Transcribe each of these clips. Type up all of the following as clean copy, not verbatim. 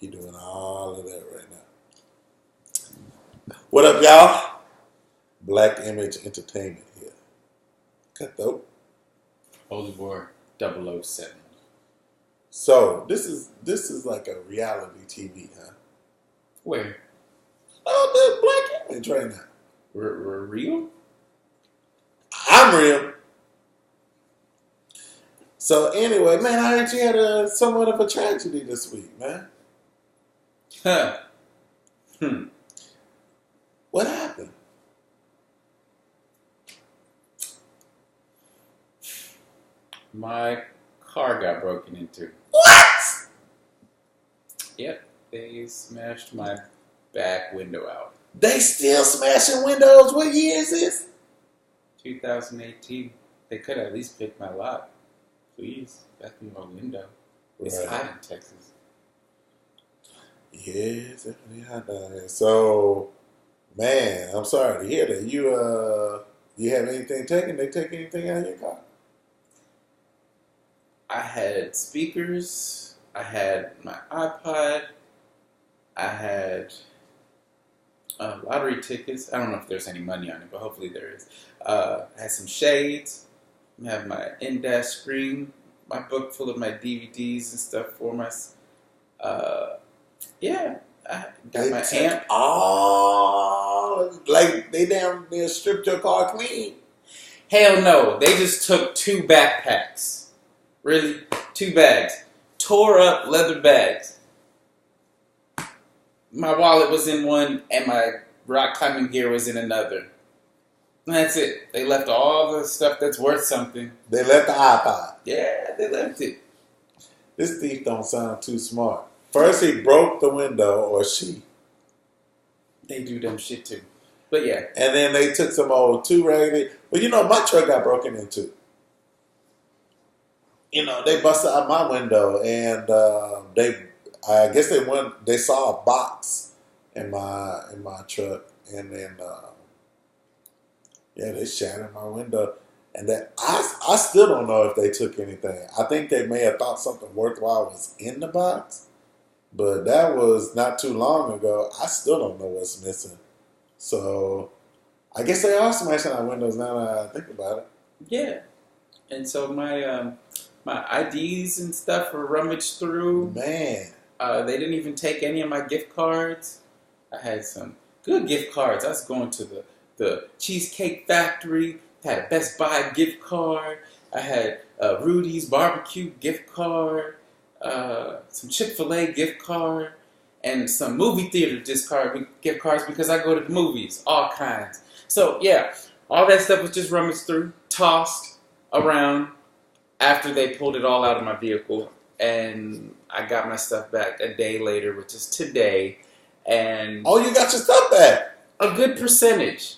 He doing all of that right now. What up, y'all? Black Image Entertainment here. Cutthroat. Holy War 007. So this is like a reality TV, huh? Where? Oh, the Black Image right now. We're real? I'm real. So anyway, man, I heard you had somewhat of a tragedy this week, man. Huh. What happened? My car got broken into. What? Yep. They smashed my back window out. They still smashing windows? What year is this? 2018. They could at least pick my lock. Please. Back in my window. It's Right. hot in Texas. Yeah, it's definitely hot down there. So, man, I'm sorry to hear that. You have anything taken? They take anything out of your car? I had speakers. I had my iPod. I had lottery tickets. I don't know if there's any money on it, but hopefully there is. I had some shades. I have my in-dash screen. My book full of my DVDs and stuff for my. Yeah, I got They my took amp. all, like they damn near stripped your car clean. Hell no, they just took 2 backpacks. Really, 2 bags, tore up leather bags. My wallet was in one, and my rock climbing gear was in another. And that's it. They left all the stuff that's worth something. They left the iPod. Yeah, they left it. This thief don't sound too smart. First he broke the window, or she, They do dumb shit too. But yeah, and then they took some old 2 rated. Well, you know, my truck got broken into. You know, they busted out my window, and I guess they saw a box in my truck, and then yeah, they shattered my window, and that I still don't know if they took anything. I think they may have thought something worthwhile was in the box, but that was not too long ago. I still don't know what's missing, so I guess they are smashing our windows now that I think about it. yeah. And so my IDs and stuff were rummaged through. Man, They didn't even take any of my gift cards. I had some good gift cards. I was going to the Cheesecake Factory. Had a Best Buy gift card. I had Rudy's Barbecue gift card. Some Chick-fil-A gift card. And some movie theater gift cards because I go to the movies. All kinds. So, yeah. All that stuff was just rummaged through. Tossed around after they pulled it all out of my vehicle. And I got my stuff back a day later, which is today. And oh, you got your stuff back. a good percentage.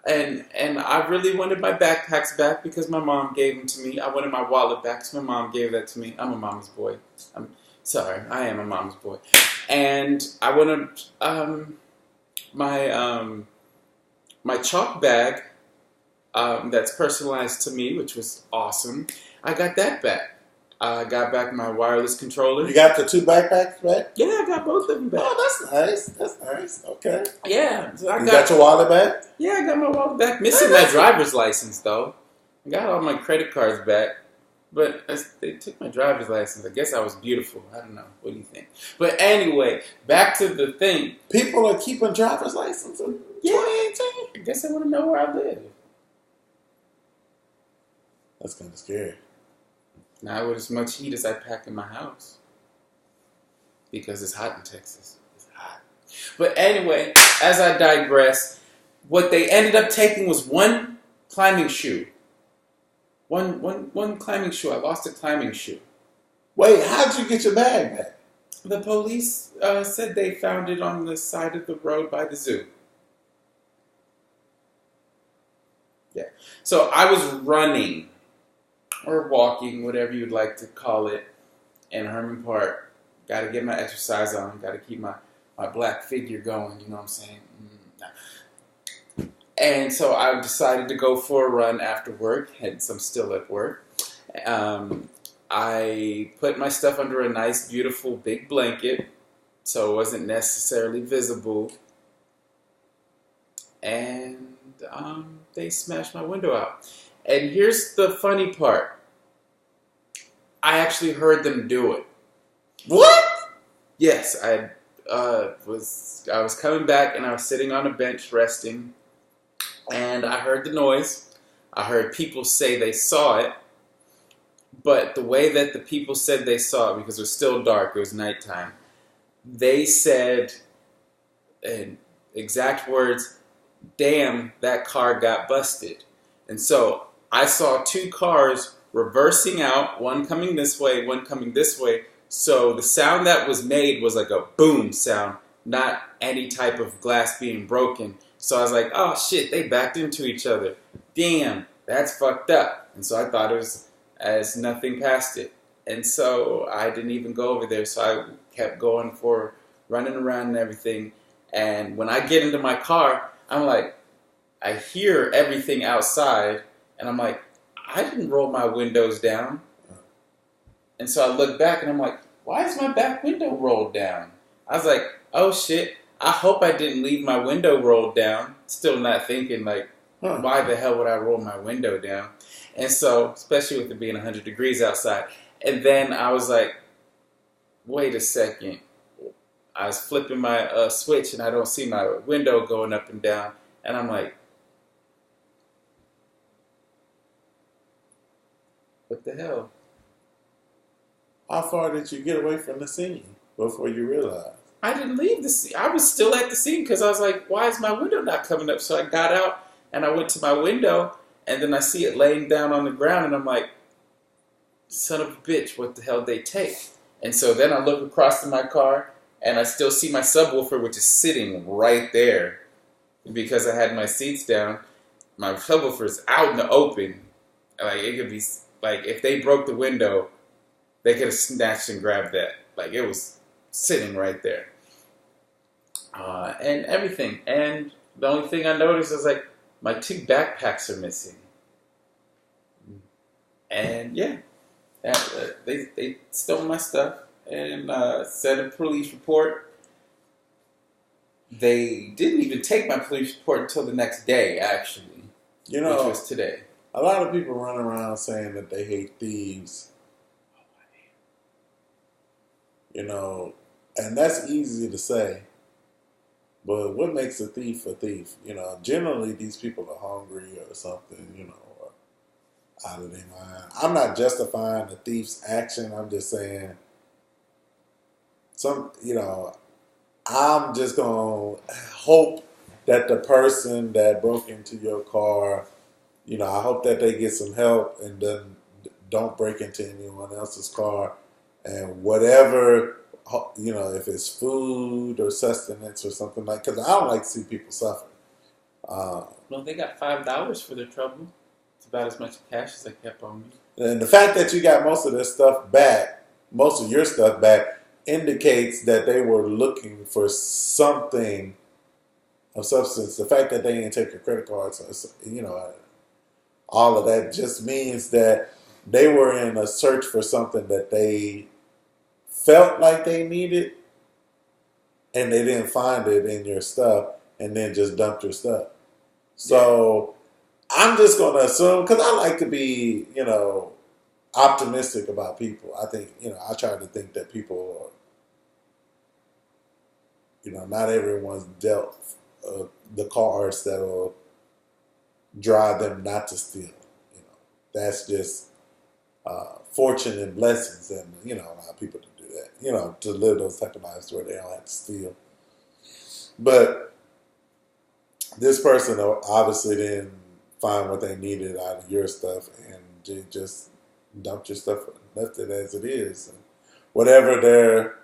And I really wanted my backpacks back because my mom gave them to me. I wanted my wallet back because my mom gave that to me. I'm a mama's boy. I'm sorry, I am a mama's boy. And I wanted my chalk bag that's personalized to me, which was awesome. I got that back. I got back my wireless controller. You got the 2 backpacks back? Yeah, I got both of them back. Oh, that's nice. That's nice. Okay. Yeah, so You got your wallet back? Yeah, I got my wallet back. Missing my driver's license, though. I got all my credit cards back. But they took my driver's license. I guess I was beautiful. I don't know. What do you think? But anyway, back to the thing. People are keeping driver's license in 2018? I guess I want to know where I live. That's kind of scary. Not with as much heat as I pack in my house. Because it's hot in Texas. It's hot. But anyway, as I digress, what they ended up taking was one climbing shoe. One climbing shoe. I lost a climbing shoe. Wait, how'd you get your bag back? The police said they found it on the side of the road by the zoo. Yeah. So I was running, or walking, whatever you'd like to call it, in Herman Park. Got to get my exercise on. Got to keep my black figure going. You know what I'm saying? And so I decided to go for a run after work. Hence, I'm still at work. I put my stuff under a nice, beautiful, big blanket. so it wasn't necessarily visible. And they smashed my window out. And here's the funny part. I actually heard them do it. What? Yes, I was coming back and I was sitting on a bench resting, and I heard the noise. I heard people say they saw it, but the way that the people said they saw it, because it was still dark, it was nighttime, they said, in exact words, "Damn, that car got busted." And so I saw two cars reversing out, one coming this way, one coming this way. So the sound that was made was like a boom sound, not any type of glass being broken. So I was like, oh shit, they backed into each other. Damn, that's fucked up. And so I thought it was as nothing past it. And so I didn't even go over there. So I kept going for running around and everything. And when I get into my car, I'm like, I hear everything outside. And I'm like, I didn't roll my windows down. And so I look back and I'm like, why is my back window rolled down? I was like, oh shit, I hope I didn't leave my window rolled down. Still not thinking like, why the hell would I roll my window down? And so, especially with it being 100 degrees outside. And then I was like, wait a second. I was flipping my switch and I don't see my window going up and down. And I'm like, what the hell? How far did you get away from the scene before you realized? I didn't leave the scene. I was still at the scene because I was like, why is my window not coming up? So I got out and I went to my window and then I see it laying down on the ground and I'm like, son of a bitch, what the hell did they take? And so then I look across to my car and I still see my subwoofer, which is sitting right there because I had my seats down. My subwoofer is out in the open. Like, it could be, like, if they broke the window, they could have snatched and grabbed that. Like, it was sitting right there. And everything. And the only thing I noticed is, like, my two backpacks are missing. And, yeah. They stole my stuff and sent a police report. They didn't even take my police report until the next day, actually. You know, which was today. A lot of people run around saying that they hate thieves. You know, and that's easy to say. But what makes a thief a thief? You know, generally these people are hungry or something, you know, or out of their mind. I'm not justifying the thief's action. I'm just saying I'm just going to hope that the person that broke into your car, you know, I hope that they get some help and then don't break into anyone else's car. And whatever, you know, if it's food or sustenance or something like, because I don't like to see people suffer. Well, they got $5 for their trouble. It's about as much cash as they kept on me. And the fact that you got most of this stuff back, most of your stuff back, indicates that they were looking for something of substance. The fact that they didn't take your credit cards, you know, all of that just means that they were in a search for something that they felt like they needed, and they didn't find it in your stuff, and then just dumped your stuff. So I'm just going to assume, because I like to be, you know, optimistic about people. I think, you know, I try to think that people are, you know, not everyone's dealt the cards that will drive them not to steal. You know, that's just fortune and blessings, and you know, allow people to do that. You know, to live those type of lives where they don't have to steal. But this person obviously didn't find what they needed out of your stuff, and they just dumped your stuff, and left it as it is. And whatever their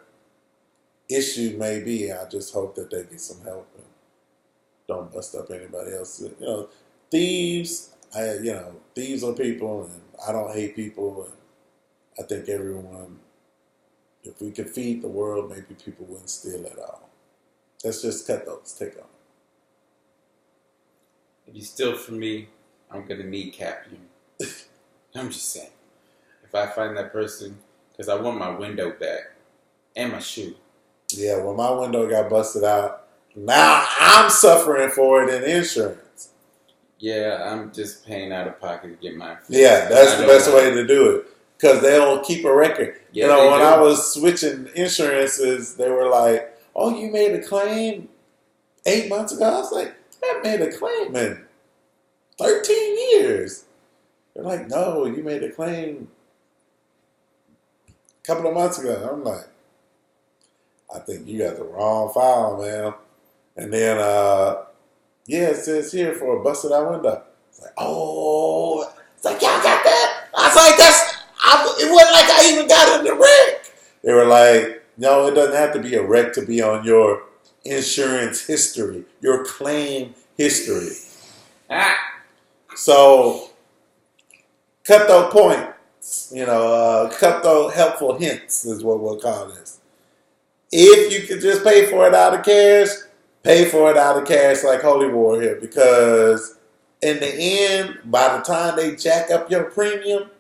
issue may be, I just hope that they get some help and don't bust up anybody else. You know, thieves are people, and I don't hate people, and I think everyone, if we could feed the world, maybe people wouldn't steal at all. Let's just cut those, take on. If you steal from me, I'm going to kneecap you. I'm just saying. If I find that person, because I want my window back and my shoe. Yeah, when my window got busted out, now I'm suffering for it in insurance. Yeah, I'm just paying out of pocket to get mine fixed. Yeah, that's the best way to do it because they'll keep a record. Yeah, When I was switching insurances, they were like, "Oh, you made a claim 8 months ago." I was like, "I made a claim in 13 years." They're like, "No, you made a claim a couple of months ago." I'm like, "I think you got the wrong file, man." And then, yeah, it says here for a busted out window. It's like, oh, it's like, y'all got that? I was like, it wasn't like I even got in the wreck. They were like, no, it doesn't have to be a wreck to be on your insurance history, your claim history. So, cutthroat points, cutthroat helpful hints is what we'll call this. If you could just pay for it out of cash, pay for it out of cash like Holy War here, because in the end, by the time they jack up your premium,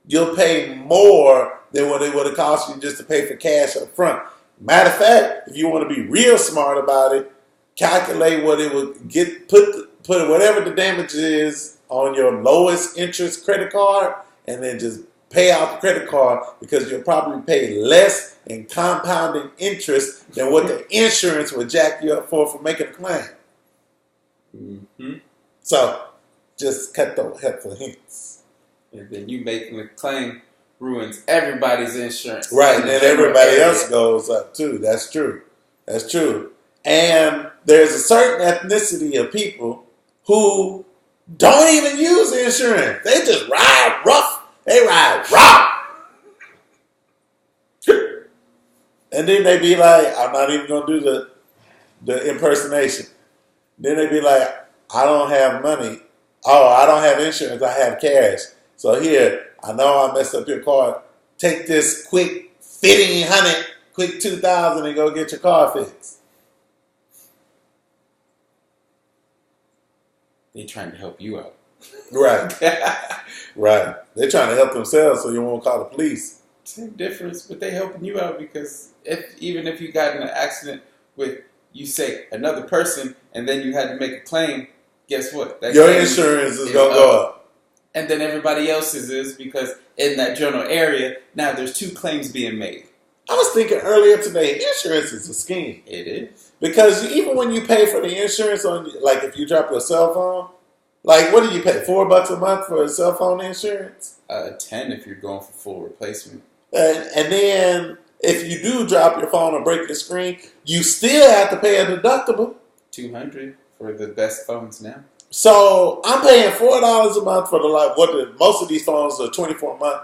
you'll pay more than what it would have cost you just to pay for cash up front. Matter of fact, if you want to be real smart about it, calculate what it would get, put whatever the damage is on your lowest interest credit card, and then just pay out the credit card, because you'll probably pay less in compounding interest than what the insurance would jack you up for making a claim. Mm-hmm. So, just cut those helpful hints. And then you making a claim ruins everybody's insurance. Right, and then everybody else goes up too. That's true. That's true. And there's a certain ethnicity of people who don't even use insurance. They just ride rough. They ride raw. And then they be like, I'm not even going to do the impersonation. Then they be like, I don't have money. Oh, I don't have insurance. I have cash. So here, I know I messed up your car. Take this quick 1,500, quick 2,000 and go get your car fixed. They trying to help you out. Right. Right. They're trying to help themselves so you won't call the police. Same difference, but they helping you out, because even if you got in an accident with, you say, another person, and then you had to make a claim, guess what? Your insurance is going to go up. And then everybody else's is, because in that general area, now there's 2 claims being made. I was thinking earlier today, insurance is a scheme. It is. Because even when you pay for the insurance on, like if you drop your cell phone, like what do you pay? $4 a month for a cell phone insurance? 10 if you're going for full replacement. And then if you do drop your phone or break your screen, you still have to pay a deductible. $200 for the best phones now. So I'm paying $4 a month for most of these phones are 24-month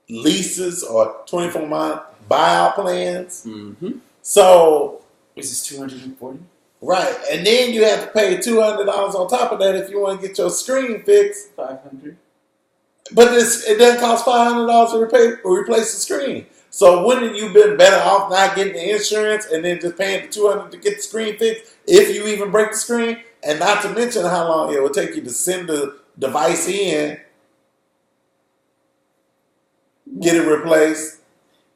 leases or 24-month buyout plans. Mm-hmm. So this is $240. Right, and then you have to pay $200 on top of that if you want to get your screen fixed. $500. But it doesn't cost $500 to replace the screen. So wouldn't you been better off not getting the insurance and then just paying the $200 to get the screen fixed if you even break the screen? And not to mention how long it would take you to send the device in, get it replaced.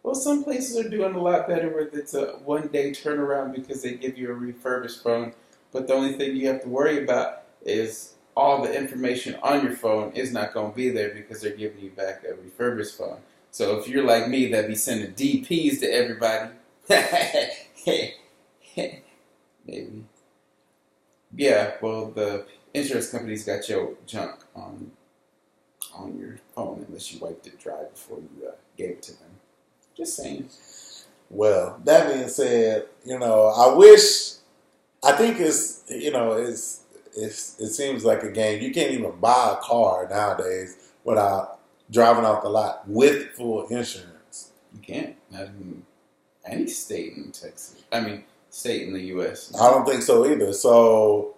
Well, some places are doing a lot better where it's a one-day turnaround because they give you a refurbished phone. But the only thing you have to worry about is all the information on your phone is not going to be there because they're giving you back a refurbished phone. So if you're like me that be sending DPs to everybody, maybe. Yeah, well, the insurance company's got your junk on your phone unless you wiped it dry before you gave it to them. Just saying. Well, that being said, I think it seems like a game. You can't even buy a car nowadays without driving off the lot with full insurance. You can't. Not in any state in Texas. State in the U.S. I don't think so either. So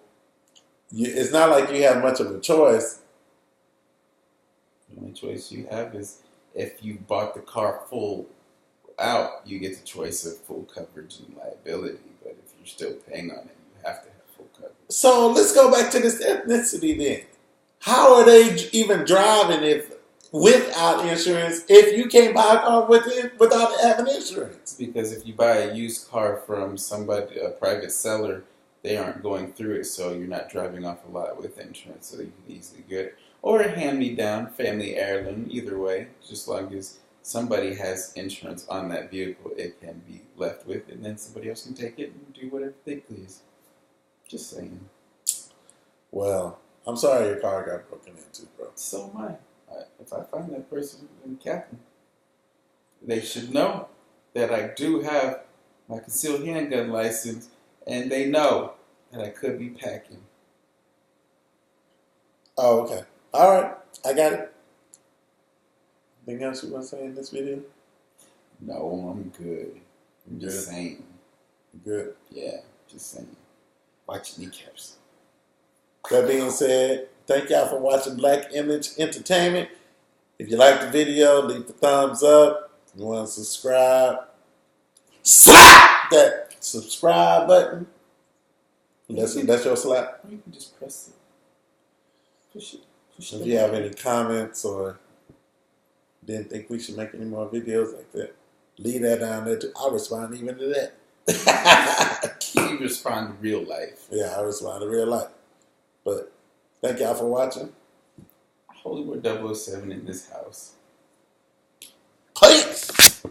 it's not like you have much of a choice. The only choice you have is if you bought the car full out, you get the choice of full coverage and liability. But if you're still paying on it, you have to have full coverage. So let's go back to this ethnicity then. How are they even driving without insurance if you can't buy a car with it without having insurance? Because if you buy a used car from somebody, a private seller, they aren't going through it, so you're not driving off a lot with insurance, so you can easily get it. Or a hand-me-down, family heirloom, either way, just long as somebody has insurance on that vehicle, it can be left with, and then somebody else can take it and do whatever they please. Just saying. Well, I'm sorry your car got broken into, bro. So am I. If I find that person in Captain, they should know that I do have my concealed handgun license, and they know that I could be packing. Oh, okay. All right. I got it. Anything else you want to say in this video? No, I'm good. I'm just saying. Good. Yeah, just saying. Watch your kneecaps. That being said, thank y'all for watching Black Image Entertainment. If you like the video, leave the thumbs up. If you want to subscribe, slap that subscribe button. That's your slap. Or you can just press it. Push it. Push it. If you have any comments or didn't think we should make any more videos like that, leave that down there too. I'll respond even to that. You respond to real life. Yeah, I respond to real life. But thank y'all for watching. Hollywood 007 in this house. Peace!